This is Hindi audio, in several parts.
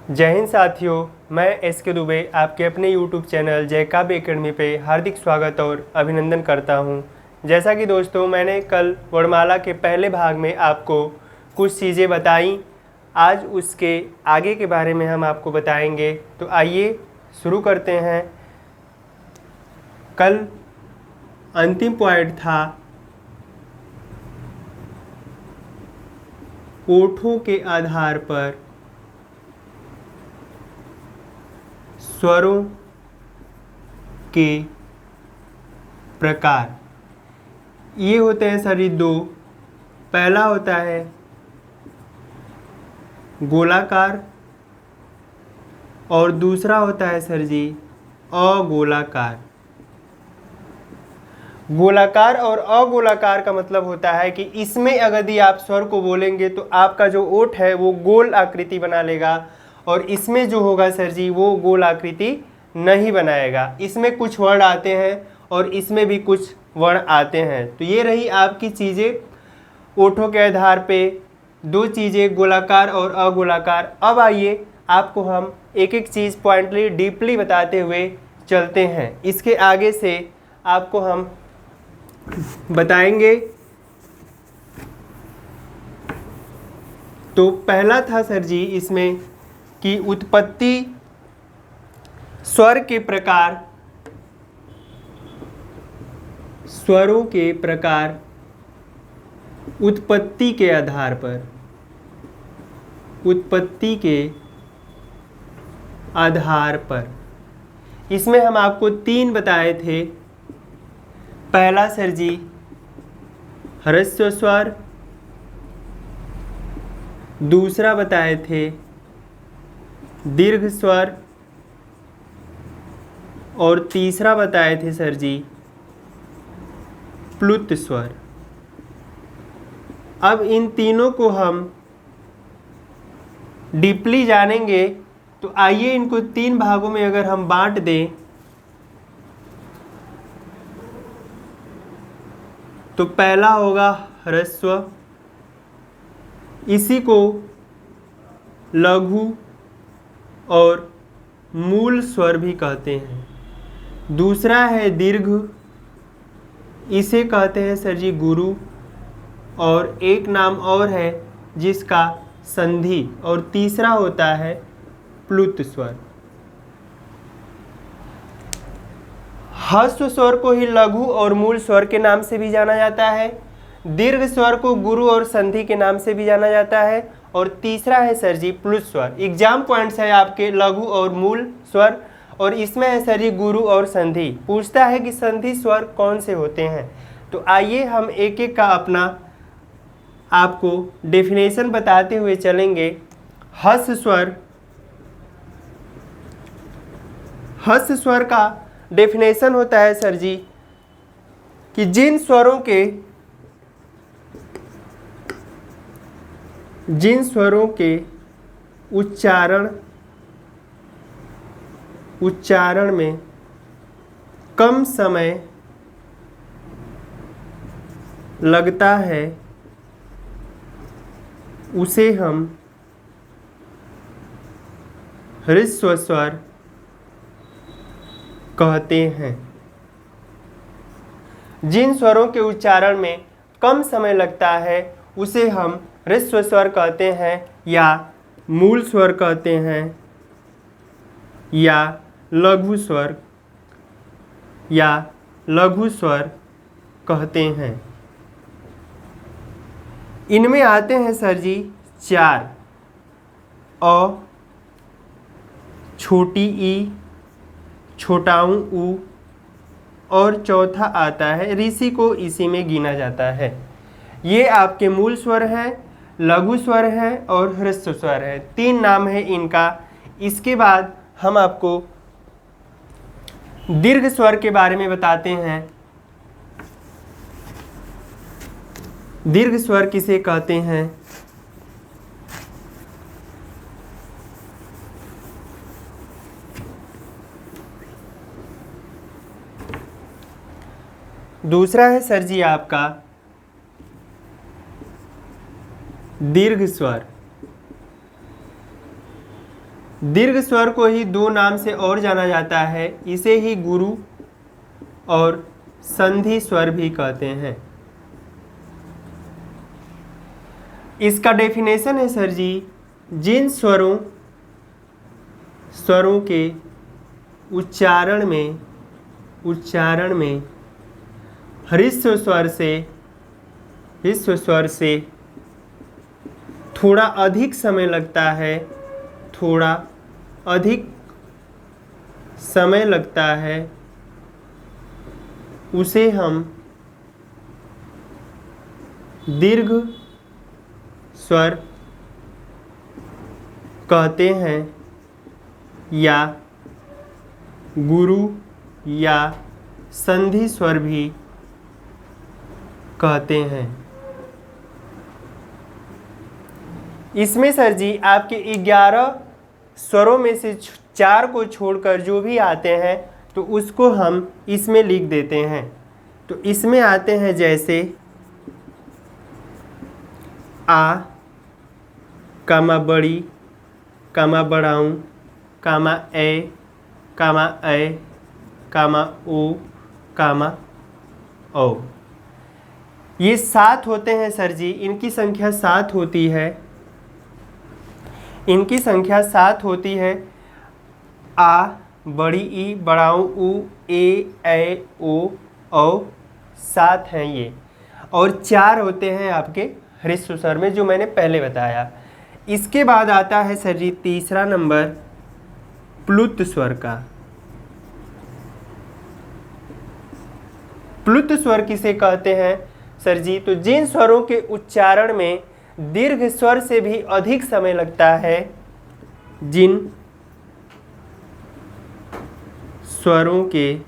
जय हिंद साथियों, मैं एस के दुबे आपके अपने YouTube चैनल जय काव्य एकेडमी पे हार्दिक स्वागत और अभिनंदन करता हूं। जैसा कि दोस्तों मैंने कल वर्णमाला के पहले भाग में आपको कुछ चीज़ें बताई, आज उसके आगे के बारे में हम आपको बताएंगे। तो आइए शुरू करते हैं। कल अंतिम पॉइंट था ओठों के आधार पर स्वरों के प्रकार। ये होते हैं सर दो। पहला होता है गोलाकार और दूसरा होता है सर जी अगोलाकार। गोलाकार और अगोलाकार का मतलब होता है कि इसमें अगर यदि आप स्वर को बोलेंगे तो आपका जो ओठ है वो गोल आकृति बना लेगा, और इसमें जो होगा सर जी वो गोल आकृति नहीं बनाएगा। इसमें कुछ वर्ण आते हैं और इसमें भी कुछ वर्ण आते हैं। तो ये रही आपकी चीज़ें ओठों के आधार पे, दो चीज़ें गोलाकार और अगोलाकार। अब आइए आपको हम एक एक चीज़ पॉइंटली डीपली बताते हुए चलते हैं। इसके आगे से आपको हम बताएंगे। तो पहला था सर जी इसमें कि उत्पत्ति स्वर के प्रकार, स्वरों के प्रकार उत्पत्ति के आधार पर, उत्पत्ति के आधार पर। इसमें हम आपको तीन बताए थे। पहला सर जी ह्रस्व स्वर, दूसरा बताए थे दीर्घ स्वर, और तीसरा बताए थे सर जी प्लुत स्वर। अब इन तीनों को हम डीपली जानेंगे। तो आइए इनको तीन भागों में अगर हम बांट दें तो पहला होगा ह्रस्व, इसी को लघु और मूल स्वर भी कहते हैं। दूसरा है दीर्घ, इसे कहते हैं सर जी गुरु, और एक नाम और है जिसका संधि, और तीसरा होता है प्लुत स्वर। ह्रस्व स्वर को ही लघु और मूल स्वर के नाम से भी जाना जाता है, दीर्घ स्वर को गुरु और संधि के नाम से भी जाना जाता है, और तीसरा है सर जी प्लुत स्वर। एग्जाम पॉइंट्स है आपके लघु और मूल स्वर, और इसमें है सर जी गुरु और संधि। पूछता है कि संधि स्वर कौन से होते हैं। तो आइए हम एक एक का अपना आपको डेफिनेशन बताते हुए चलेंगे। ह्रस्व स्वर, ह्रस्व स्वर का डेफिनेशन होता है सर जी कि जिन स्वरों के उच्चारण में कम समय लगता है उसे हम ह्रस्व स्वर कहते हैं। जिन स्वरों के उच्चारण में कम समय लगता है उसे हम ह्रस्व स्वर कहते हैं, या मूल स्वर कहते हैं, या लघु स्वर कहते हैं। इनमें आते हैं सर जी चार: अ, छोटी ई, छोटा ऊ, और चौथा आता है ऋषि को इसी में गिना जाता है। ये आपके मूल स्वर हैं, लघु स्वर है और ह्रस्व स्वर है। तीन नाम है इनका। इसके बाद हम आपको दीर्घ स्वर के बारे में बताते हैं। दीर्घ स्वर किसे कहते हैं? दूसरा है सर जी आपका दीर्घ स्वर। दीर्घ स्वर को ही दो नाम से और जाना जाता है, इसे ही गुरु और संधि स्वर भी कहते हैं। इसका डेफिनेशन है सर जी, जिन स्वरों के उच्चारण में ह्रस्व स्वर से थोड़ा अधिक समय लगता है, उसे हम दीर्घ स्वर कहते हैं या गुरु या संधि स्वर भी कहते हैं। इसमें सर जी आपके 11 स्वरों में से 4 को छोड़कर जो भी आते हैं तो उसको हम इसमें लिख देते हैं। तो इसमें आते हैं जैसे आ, कामा बड़ी, कामा बढ़ाऊं, कामा ए, कामा ऐ, कामा ओ, कामा ओ। ये 7 होते हैं सर जी, इनकी संख्या 7 होती है। आ, बड़ी ई, बढ़ाऊं उ, ए, ऐ, ओ, औ, 7 हैं ये। और 4 होते हैं आपके ह्रस्व स्वर में, जो मैंने पहले बताया। इसके बाद आता है सर जी तीसरा नंबर प्लुत स्वर का। प्लुत स्वर किसे कहते हैं सर जी? तो जिन स्वरों के उच्चारण में दीर्घ स्वर से भी अधिक समय लगता है, जिन स्वरों के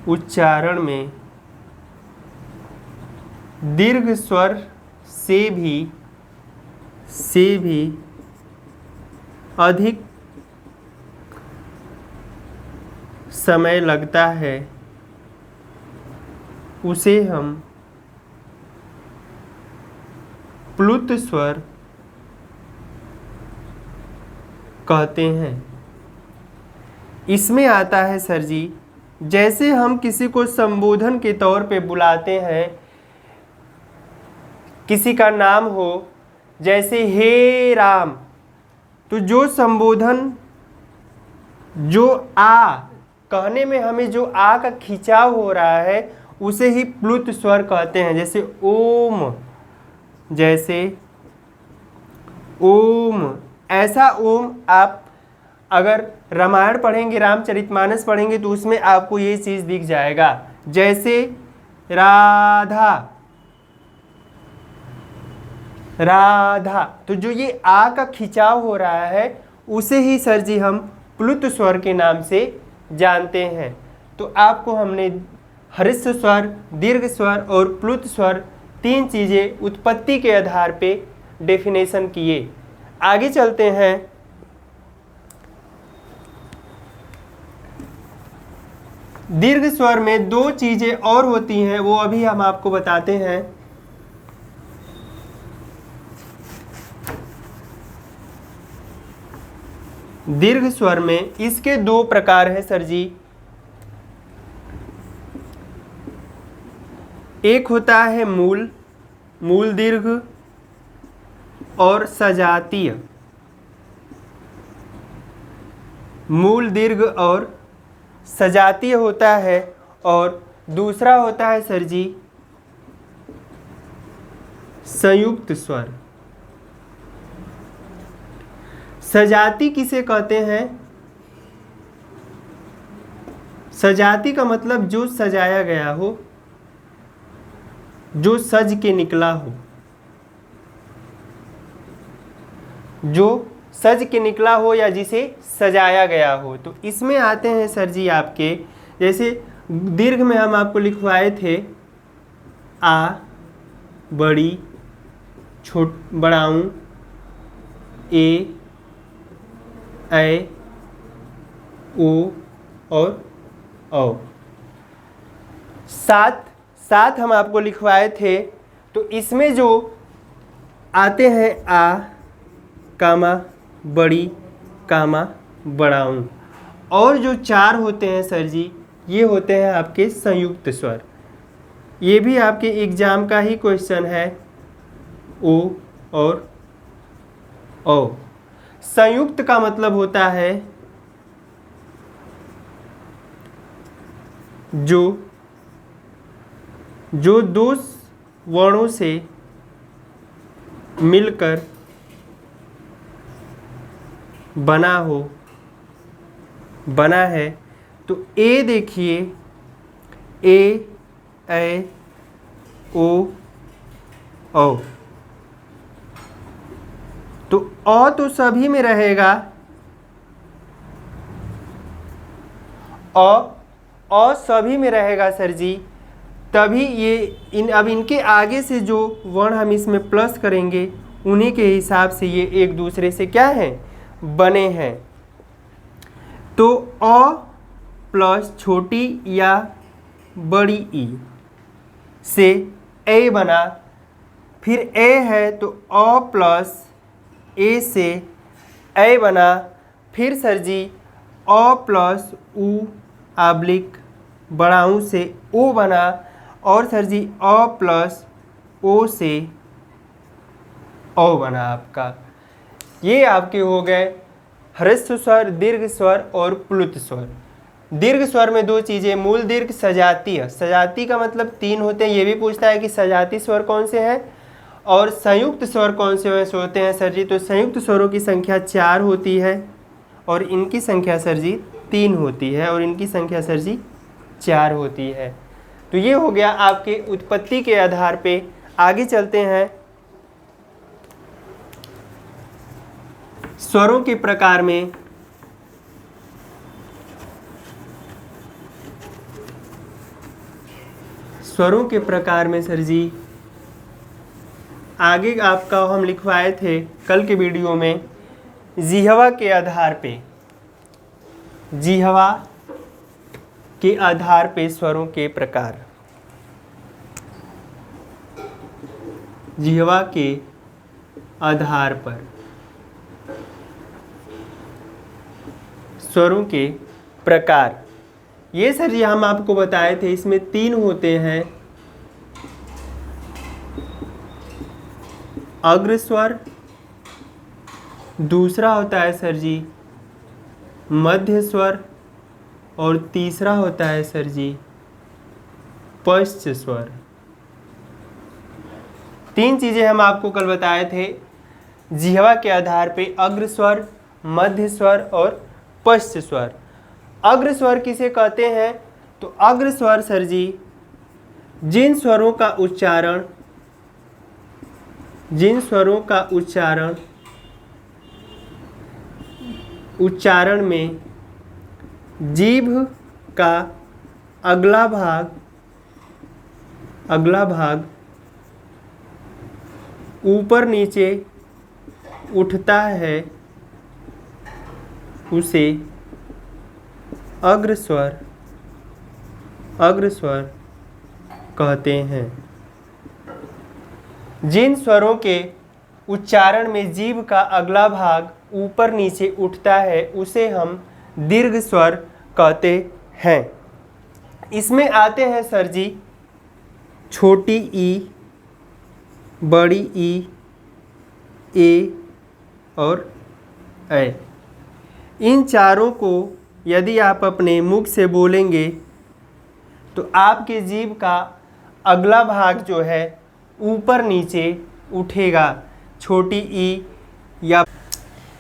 उच्चारण में दीर्घ स्वर से भी अधिक समय लगता है, उसे हम प्लुत स्वर कहते हैं। इसमें आता है सर जी, जैसे हम किसी को संबोधन के तौर पे बुलाते हैं, किसी का नाम हो जैसे हे राम, तो जो संबोधन, जो आ कहने में हमें जो आ का खिंचाव हो रहा है, उसे ही प्लुत स्वर कहते हैं। जैसे ओम, जैसे ओम, ऐसा ओम आप अगर रामायण पढ़ेंगे, रामचरितमानस पढ़ेंगे, तो उसमें आपको ये चीज़ दिख जाएगा। जैसे राधा, राधा, तो जो ये आ का खिंचाव हो रहा है, उसे ही सर जी हम प्लुत स्वर के नाम से जानते हैं। तो आपको हमने ह्रस्व स्वर, दीर्घ स्वर और प्लुत स्वर 3 चीज़ें उत्पत्ति के आधार पे डेफिनेशन किए। आगे चलते हैं। दीर्घ स्वर में 2 चीज़ें और होती हैं, वो अभी हम आपको बताते हैं। दीर्घ स्वर में इसके 2 प्रकार हैं सर जी। एक होता है मूल दीर्घ और सजातीय। मूल दीर्घ और सजातीय होता है, और दूसरा होता है सर जी संयुक्त स्वर। सजाती किसे कहते हैं? सजाती का मतलब जो सजाया गया हो, जो सज के निकला हो, जो सज के निकला हो या जिसे सजाया गया हो। तो इसमें आते हैं सर जी आपके, जैसे दीर्घ में हम आपको लिखवाए थे आ, बड़ी, बढ़ाऊं, ए, ऐ, ओ और औ। 7 हम आपको लिखवाए थे। तो इसमें जो आते हैं आ, कामा बड़ी कामा बड़ाऊं। और जो 4 होते हैं सर जी, ये होते हैं आपके संयुक्त स्वर। ये भी आपके एग्जाम का ही क्वेश्चन है, ओ और ओ। संयुक्त का मतलब होता है जो 2 वर्णों से मिलकर बना है। तो ए देखिए, ए, ऐ, ओ, औ। तो अ तो सभी में रहेगा, अ सभी में रहेगा सर जी। तभी ये अब इनके आगे से जो वर्ण हम इसमें प्लस करेंगे, उन्हीं के हिसाब से ये एक दूसरे से क्या है, बने हैं। तो अ प्लस छोटी या बड़ी ई से ए बना। फिर ए है तो अ प्लस ए से ए बना। फिर सर जी अ प्लस उ आब्लिक बड़ाऊ से ओ बना। और सर जी अ प्लस ओ से ओ बना आपका। ये आपके हो गए ह्रस्व स्वर, दीर्घ स्वर और प्लुत स्वर। दीर्घ स्वर में 2 चीज़ें, मूल दीर्घ, सजातीय। सजाती का मतलब 3 होते हैं। ये भी पूछता है कि सजाती स्वर कौन से हैं और संयुक्त स्वर कौन से होते हैं सर जी। तो संयुक्त स्वरों की संख्या 4 होती है और इनकी संख्या सर जी 3 होती है और इनकी संख्या सर जी 4 होती है। तो ये हो गया आपके उत्पत्ति के आधार पे। आगे चलते हैं स्वरों के प्रकार में। स्वरों के प्रकार में सर जी आगे आपका हम लिखवाए थे कल के वीडियो में, जिह्वा के आधार पे, जिह्वा के आधार पे स्वरों के प्रकार। जिह्वा के आधार पर स्वरों के प्रकार। ये सर जी हम आपको बताए थे, इसमें 3 होते हैं। अग्र स्वर, दूसरा होता है सर जी मध्य स्वर और तीसरा होता है सर जी पश्च स्वर। 3 चीज़ें हम आपको कल बताए थे जिह्वा के आधार पे, अग्र स्वर, मध्य स्वर और पश्च स्वर। अग्र स्वर किसे कहते हैं? तो अग्र स्वर सर जी जिन स्वरों का उच्चारण में जीभ का अगला भाग ऊपर नीचे उठता है, उसे अग्र स्वर कहते हैं। जिन स्वरों के उच्चारण में जीभ का अगला भाग ऊपर नीचे उठता है, उसे हम दीर्घ स्वर कहते हैं। इसमें आते हैं सर जी छोटी ई, बड़ी ई, ए और ऐ। इन चारों को यदि आप अपने मुख से बोलेंगे तो आपके जीभ का अगला भाग जो है ऊपर नीचे उठेगा, छोटी ई या।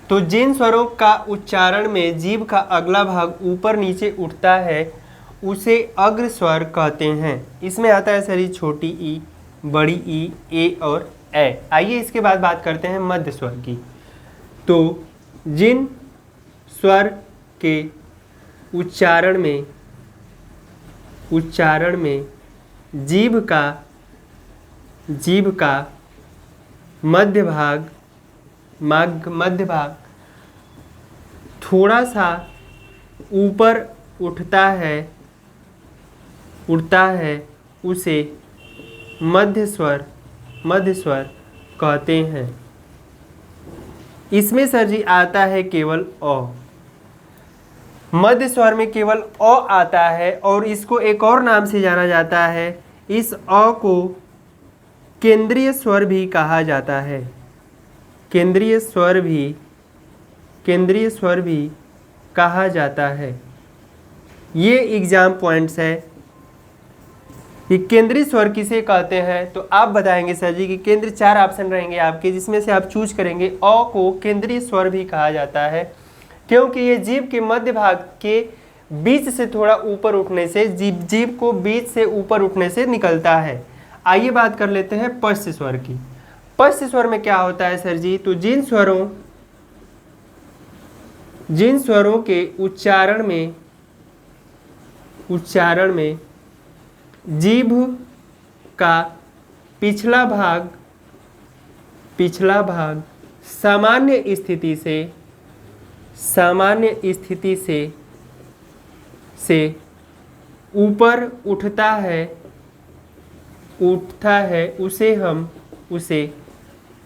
तो जिन स्वरों का उच्चारण में जीभ का अगला भाग ऊपर नीचे उठता है, उसे अग्र स्वर कहते हैं। इसमें आता है सर छोटी ई, बड़ी ई, ए और ऐ। आइए इसके बाद बात करते हैं मध्य स्वर की। तो जिन स्वर के उच्चारण में जीभ का मध्य भाग थोड़ा सा ऊपर उठता है, उसे मध्य स्वर कहते हैं। इसमें सर जी आता है केवल अ। मध्य स्वर में केवल अ आता है और इसको एक और नाम से जाना जाता है। इस अ को केंद्रीय स्वर भी कहा जाता है। केंद्रीय स्वर भी कहा जाता है। ये एग्जाम पॉइंट्स है कि केंद्रीय स्वर किसे कहते हैं। तो आप बताएंगे सर जी कि केंद्रीय, 4 ऑप्शन रहेंगे आपके जिसमें से आप चूज करेंगे। अ को केंद्रीय स्वर भी कहा जाता है क्योंकि ये जीभ के मध्य भाग के बीच से थोड़ा ऊपर उठने से, जीभ को बीच से ऊपर उठने से निकलता है। आइए बात कर लेते हैं पश्च स्वर की। पश्च स्वर में क्या होता है सर जी? तो जिन स्वरों के उच्चारण में जीभ का पिछला भाग सामान्य स्थिति से ऊपर उठता है उसे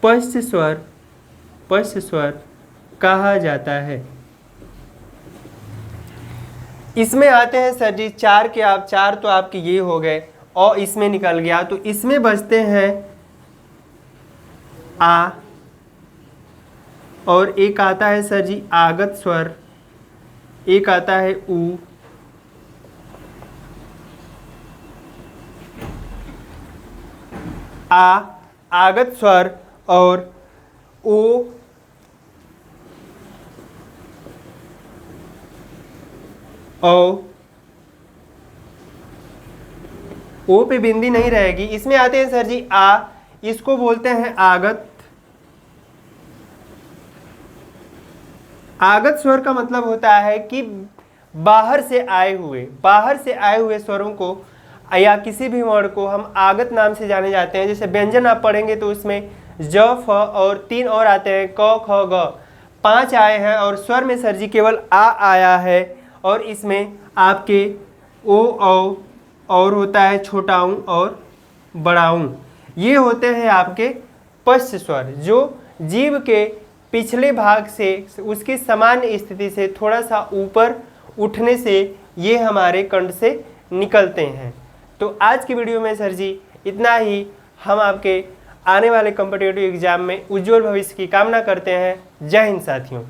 पश्च स्वर कहा जाता है। इसमें आते हैं सर जी 4 के, आप 4 तो आपके ये हो गए और इसमें निकल गया, तो इसमें बचते हैं आ और एक आता है सर जी आगत स्वर, एक आता है ऊ, आगत स्वर और ओ, ओ पे बिंदी नहीं रहेगी। इसमें आते हैं सर जी आ, इसको बोलते हैं आगत। आगत स्वर का मतलब होता है कि बाहर से आए हुए स्वरों को या किसी भी वर्ण को हम आगत नाम से जाने जाते हैं। जैसे व्यंजन आप पढ़ेंगे तो उसमें ज, फ और 3 और आते हैं, क, ख, ग, 5 आए हैं और स्वर में सर जी केवल आ आया है और इसमें आपके ओ, औ और होता है छोटा ऊ और बड़ा ऊ। ये होते हैं आपके पश्च स्वर जो जीभ के पिछले भाग से उसकी सामान्य स्थिति से थोड़ा सा ऊपर उठने से ये हमारे कंठ से निकलते हैं। तो आज की वीडियो में सर जी इतना ही। हम आपके आने वाले कॉम्पिटिटिव एग्जाम में उज्जवल भविष्य की कामना करते हैं। जय हिंद साथियों।